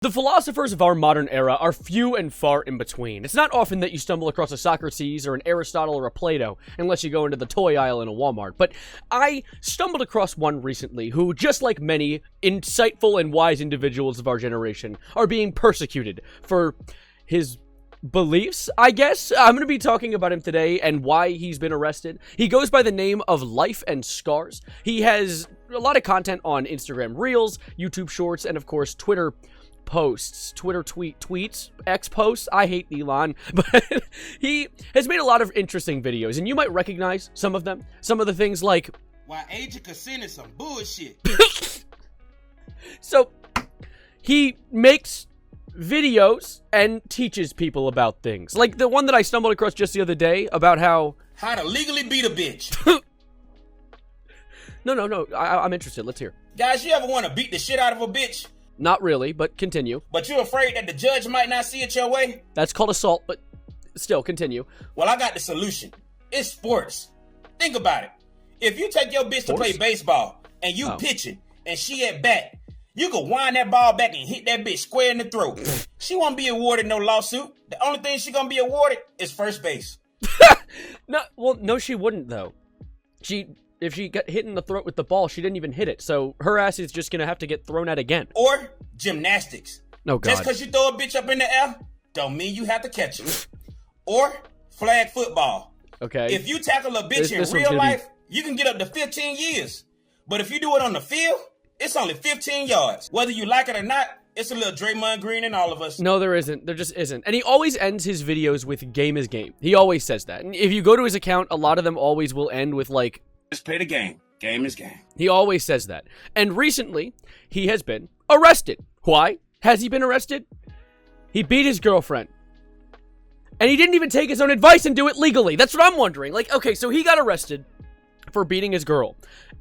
The philosophers of our modern era are few and far in between. It's not often that you stumble across a Socrates or an Aristotle or a Plato, unless you go into the toy aisle in a Walmart. But I stumbled across one recently who, just like many insightful and wise individuals of our generation, are being persecuted for his beliefs, I guess. I'm going to be talking about him today and why he's been arrested. He goes by the name of Life and Scars. He has a lot of content on Instagram Reels, YouTube Shorts, and of course Twitter posts, tweets, X posts. I hate Elon, but he has made a lot of interesting videos, and you might recognize some of them. Some of the things like, why Agent Cassin is some bullshit. So, he makes videos and teaches people about things. Like the one that I stumbled across just the other day about how to legally beat a bitch. No, I'm interested. Let's hear. Guys, you ever want to beat the shit out of a bitch? Not really, but continue. But you're afraid that the judge might not see it your way? That's called assault, but still, continue. Well, I got the solution. It's sports. Think about it. If you take your bitch to play baseball, and you pitching, and she at bat, you can wind that ball back and hit that bitch square in the throat. She won't be awarded no lawsuit. The only thing she gonna be awarded is first base. No, she wouldn't, though. If she got hit in the throat with the ball, she didn't even hit it, so her ass is just gonna have to get thrown at again. Or gymnastics. Oh, God. Just because you throw a bitch up in the air, don't mean you have to catch it. Or flag football. Okay. If you tackle a bitch in real life, you can get up to 15 years. But if you do it on the field, it's only 15 yards. Whether you like it or not, it's a little Draymond Green in all of us. No, there isn't. There just isn't. And he always ends his videos with game is game. He always says that. And if you go to his account, a lot of them always will end with like, just play the game. Game is game. He always says that. And recently, he has been arrested. Why has he been arrested? He beat his girlfriend. And he didn't even take his own advice and do it legally. That's what I'm wondering. Like, okay, so he got arrested for beating his girl.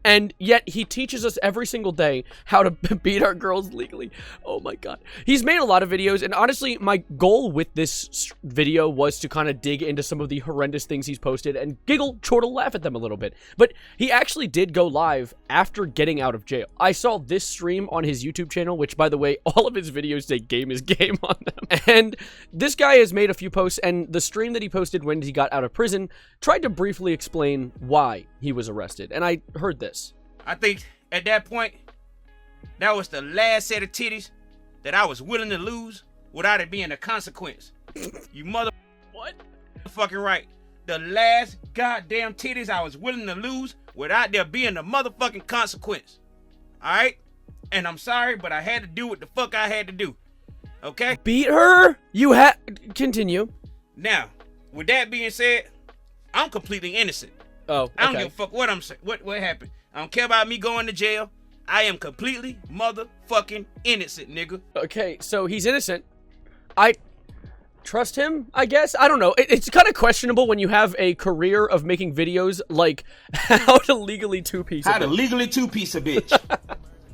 And yet he teaches us every single day how to beat our girls legally. Oh my God. He's made a lot of videos, and honestly, my goal with this video was to kind of dig into some of the horrendous things he's posted and giggle, chortle, laugh at them a little bit. But he actually did go live after getting out of jail. I saw this stream on his YouTube channel, which, by the way, all of his videos say game is game on them. And this guy has made a few posts, and the stream that he posted when he got out of prison tried to briefly explain why he was arrested. And I heard this. I think at that point, that was the last set of titties that I was willing to lose without it being a consequence. You mother... What? Fucking right. The last goddamn titties I was willing to lose without there being a motherfucking consequence. Alright? And I'm sorry, but I had to do what the fuck I had to do. Okay? Beat her? You had... Continue. Now, with that being said, I'm completely innocent. Oh, okay. I don't give a fuck what I'm saying. What happened? I don't care about me going to jail. I am completely motherfucking innocent, nigga. Okay, so he's innocent. I trust him, I guess? I don't know. It's kind of questionable when you have a career of making videos like how to legally two-piece a bitch. How to legally two-piece a bitch.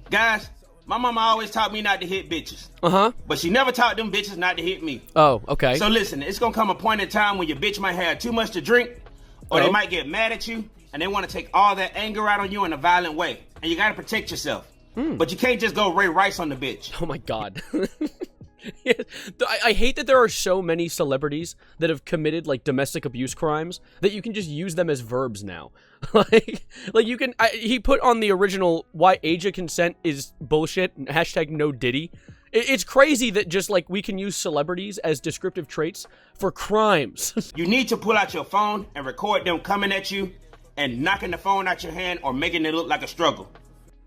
Guys, my mama always taught me not to hit bitches. Uh-huh. But she never taught them bitches not to hit me. Oh, okay. So listen, it's gonna come a point in time when your bitch might have too much to drink, or they might get mad at you, and they want to take all that anger out on you in a violent way. And you gotta protect yourself. But you can't just go Ray Rice on the bitch. Oh my God. I hate that there are so many celebrities that have committed like domestic abuse crimes that you can just use them as verbs now. like you can, he put on the original why age of consent is bullshit, hashtag no Diddy. It's crazy that just like we can use celebrities as descriptive traits for crimes. You need to pull out your phone and record them coming at you and knocking the phone out your hand or making it look like a struggle.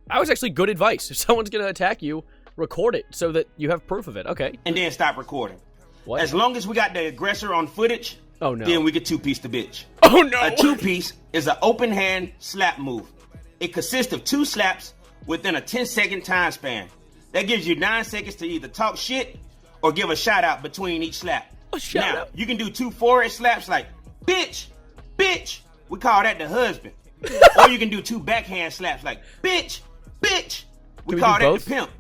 That was actually good advice. If someone's gonna attack you, record it so that you have proof of it. Okay. And then stop recording. What? As long as we got the aggressor on footage, oh no, then we can two-piece the bitch. Oh no. A two-piece is an open hand slap move. It consists of 2 slaps within a 10-second time span. That gives you 9 seconds to either talk shit or give a shout out between each slap. A shout now, out. You can do 2 forehead slaps like, bitch, bitch. We call that the husband. Or you can do 2 backhand slaps like, bitch, bitch. We call that the pimp.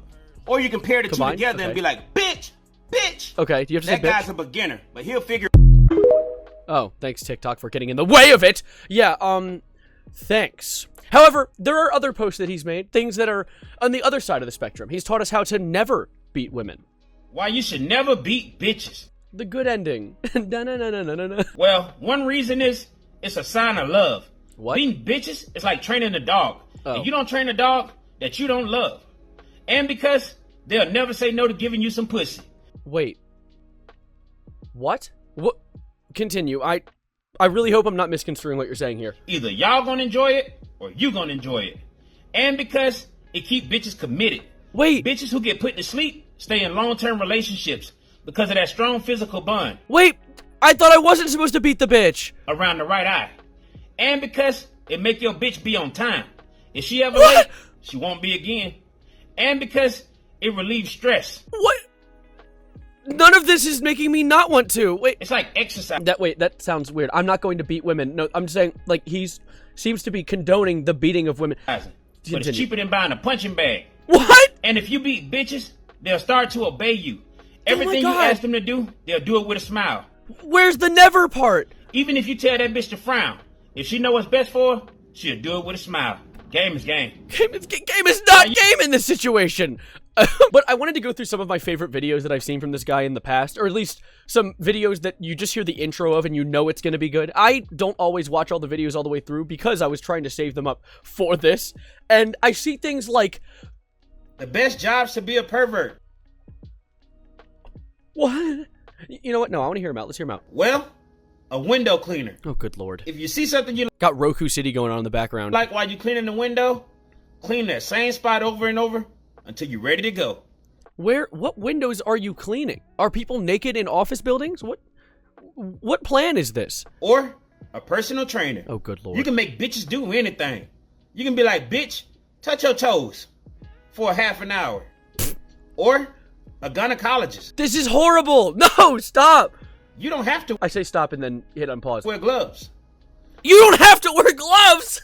Or you can pair the Combined? 2 together and be like, bitch, bitch. Okay, do you have to say that bitch? guy's a beginner, but he'll figure. Oh, thanks TikTok for getting in the way of it. Yeah, thanks. However, there are other posts that he's made, things that are on the other side of the spectrum. He's taught us how to never beat women. why you should never beat bitches. The good ending. Da-na-na-na-na-na. Well, one reason is it's a sign of love. What? Beating bitches is like training a dog. Oh. And you don't train a dog that you don't love. And because they'll never say no to giving you some pussy. Wait. What? What? Continue. I really hope I'm not misconstruing what you're saying here. Either y'all gonna enjoy it or you gonna enjoy it. And because it keep bitches committed. Wait. Bitches who get put to sleep stay in long-term relationships because of that strong physical bond. Wait. I thought I wasn't supposed to beat the bitch. Around the right eye. And because it make your bitch be on time. If she ever late, she won't be again. And because it relieves stress. What? None of this is making me not want to. Wait. It's like exercise. That sounds weird. I'm not going to beat women. No, I'm saying, like, seems to be condoning the beating of women. But it's cheaper than buying a punching bag. What? And if you beat bitches, they'll start to obey you. Everything you ask them to do, they'll do it with a smile. Where's the never part? Even if you tell that bitch to frown, if she know what's best for her, she'll do it with a smile. Game is game. Game is not game in this situation. But I wanted to go through some of my favorite videos that I've seen from this guy in the past, or at least some videos that you just hear the intro of and you know it's going to be good. I don't always watch all the videos all the way through because I was trying to save them up for this. And I see things like, the best jobs to be a pervert. What? You know what? No, I want to hear him out. Let's hear him out. Well, a window cleaner. Oh, good lord. If you see something you got Roku City going on in the background. Like while you cleaning the window, clean that same spot over and over until you're ready to go. What windows are you cleaning? Are people naked in office buildings? What plan is this? Or a personal trainer. Oh, good lord. You can make bitches do anything. You can be like, bitch, touch your toes for a half an hour. Or a gynecologist. This is horrible. No, stop. You don't have to. I say stop and then hit unpause. Wear gloves. You don't have to wear gloves.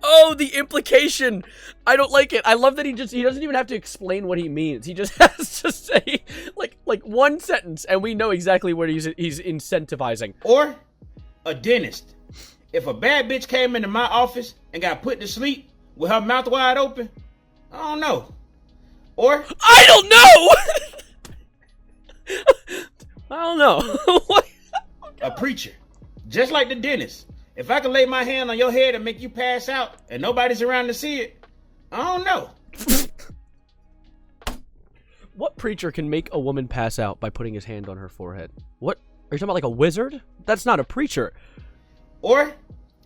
Oh, the implication. I don't like it. I love that he doesn't even have to explain what he means. He just has to say like one sentence and we know exactly what he's incentivizing. Or a dentist. If a bad bitch came into my office and got put to sleep with her mouth wide open, I don't know. Or I don't know. I don't know. What? A preacher. Just like the dentist. If I can lay my hand on your head and make you pass out and nobody's around to see it, I don't know. What preacher can make a woman pass out by putting his hand on her forehead? What? Are you talking about like a wizard? That's not a preacher. Or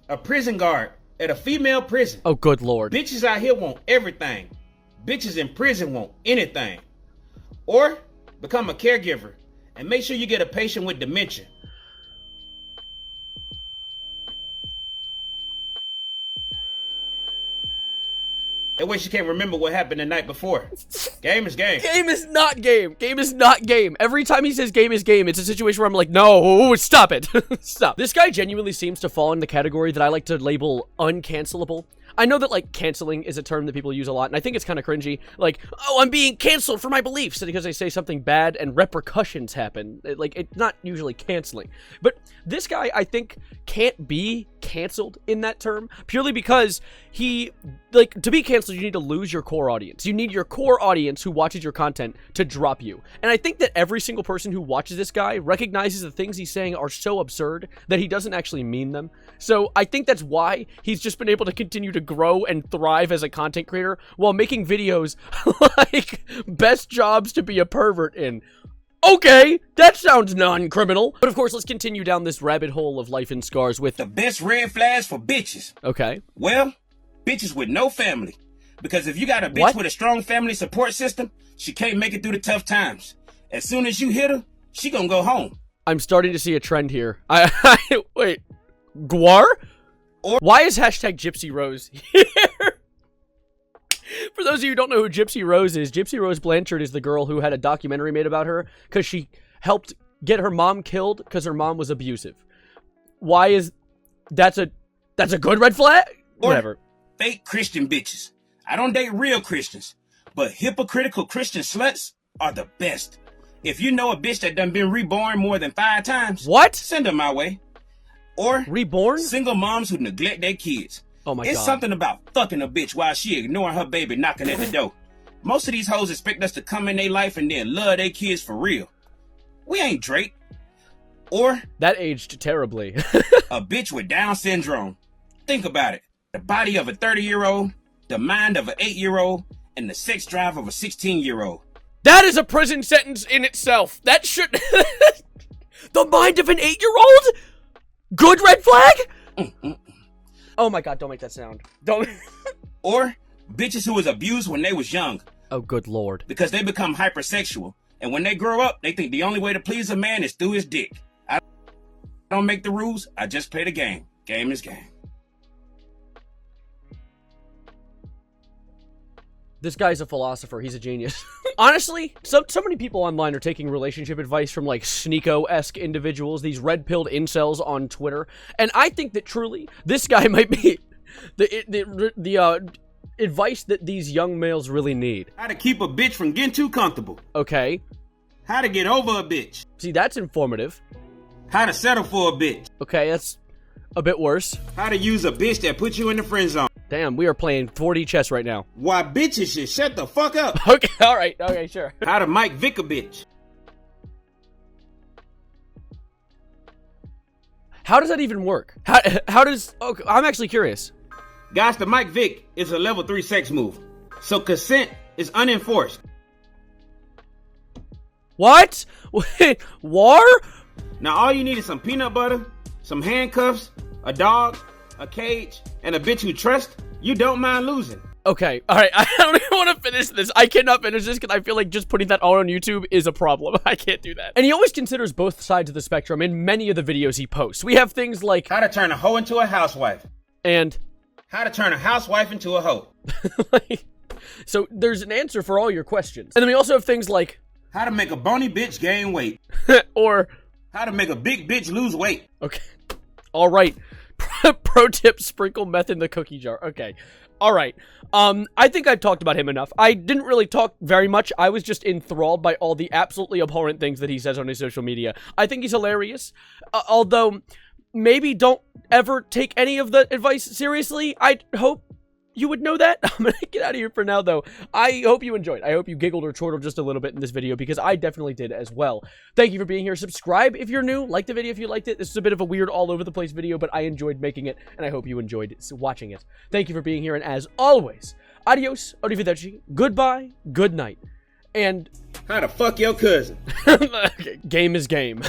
a prison guard at a female prison. Oh, good lord. Bitches out here want everything. Bitches in prison want anything. Or become a caregiver and make sure you get a patient with dementia. That way she can't remember what happened the night before. Game is game. Game is not game. Game is not game. Every time he says game is game, it's a situation where I'm like, no, stop it. Stop. This guy genuinely seems to fall in the category that I like to label uncancelable. I know that, like, canceling is a term that people use a lot, and I think it's kind of cringy. Like, oh, I'm being canceled for my beliefs because I say something bad and repercussions happen. It's not usually canceling. But this guy, I think, can't be canceled in that term purely because to be canceled, you need to lose your core audience. You need your core audience who watches your content to drop you. And I think that every single person who watches this guy recognizes the things he's saying are so absurd that he doesn't actually mean them. So I think that's why he's just been able to continue to grow and thrive as a content creator while making videos like best jobs to be a pervert in. Okay, that sounds non-criminal. But of course, let's continue down this rabbit hole of life and scars with the best red flags for bitches. Okay. Well, bitches with no family. Because if you got a bitch with a strong family support system, she can't make it through the tough times. As soon as you hit her, she gonna go home. I'm starting to see a trend here. Wait. Guar? Or why is hashtag Gypsy Rose here? For those of you who don't know who Gypsy Rose is, Gypsy Rose Blanchard is the girl who had a documentary made about her because she helped get her mom killed because her mom was abusive. Why is that's a good red flag? Or whatever. Fake Christian bitches. I don't date real Christians, but hypocritical Christian sluts are the best. If you know a bitch that done been reborn more than 5 times, what? Send her my way. Or reborn? Single moms who neglect their kids. Oh my God. It's something about fucking a bitch while she ignoring her baby knocking at the door. Most of these hoes expect us to come in their life and then love their kids for real. We ain't Drake. Or that aged terribly. a bitch with Down syndrome. Think about it. The body of a 30-year-old, the mind of an 8-year-old, and the sex drive of a 16-year-old. That is a prison sentence in itself. That should... The mind of an 8-year-old? Good red flag? Oh my god, don't make that sound. Don't... Or bitches who was abused when they was young. Oh, good lord. Because they become hypersexual. And when they grow up, they think the only way to please a man is through his dick. I don't make the rules. I just play the game. Game is game. This guy's a philosopher. He's a genius. Honestly, so many people online are taking relationship advice from, like, Sneeko-esque individuals, these red-pilled incels on Twitter. And I think that, truly, this guy might be the advice that these young males really need. How to keep a bitch from getting too comfortable. Okay. How to get over a bitch. See, that's informative. How to settle for a bitch. Okay, that's a bit worse. How to use a bitch that puts you in the friend zone. Damn, we are playing 4D chess right now. Why bitches should shut the fuck up. Okay, alright, okay, sure. How to Mike Vick a bitch. How does that even work? How does... Okay, I'm actually curious. Guys, the Mike Vick is a level 3 sex move. So consent is unenforced. What? Wait, war? Now all you need is some peanut butter, some handcuffs, a dog, a cage, and a bitch who trusts. You don't mind losing. Okay, alright, I don't even want to finish this. I cannot finish this because I feel like just putting that all on YouTube is a problem. I can't do that. And he always considers both sides of the spectrum in many of the videos he posts. We have things like... How to turn a hoe into a housewife. And... How to turn a housewife into a hoe. So there's an answer for all your questions. And then we also have things like... How to make a bony bitch gain weight. Or... How to make a big bitch lose weight. Okay. Alright. Pro tip, sprinkle meth in the cookie jar. Okay. Alright. I think I've talked about him enough. I didn't really talk very much. I was just enthralled by all the absolutely abhorrent things that he says on his social media. I think he's hilarious. Although, maybe don't ever take any of the advice seriously. I hope you would know that. I'm gonna get out of here for now, though. I hope you enjoyed. I hope you giggled or chortled just a little bit in this video, because I definitely did as well. Thank you for being here. Subscribe if you're new. Like the video if you liked it. This is a bit of a weird all-over-the-place video, but I enjoyed making it, and I hope you enjoyed watching it. Thank you for being here, and as always, adios, arrivederci, goodbye, good night, and... How to fuck your cousin. Game is game.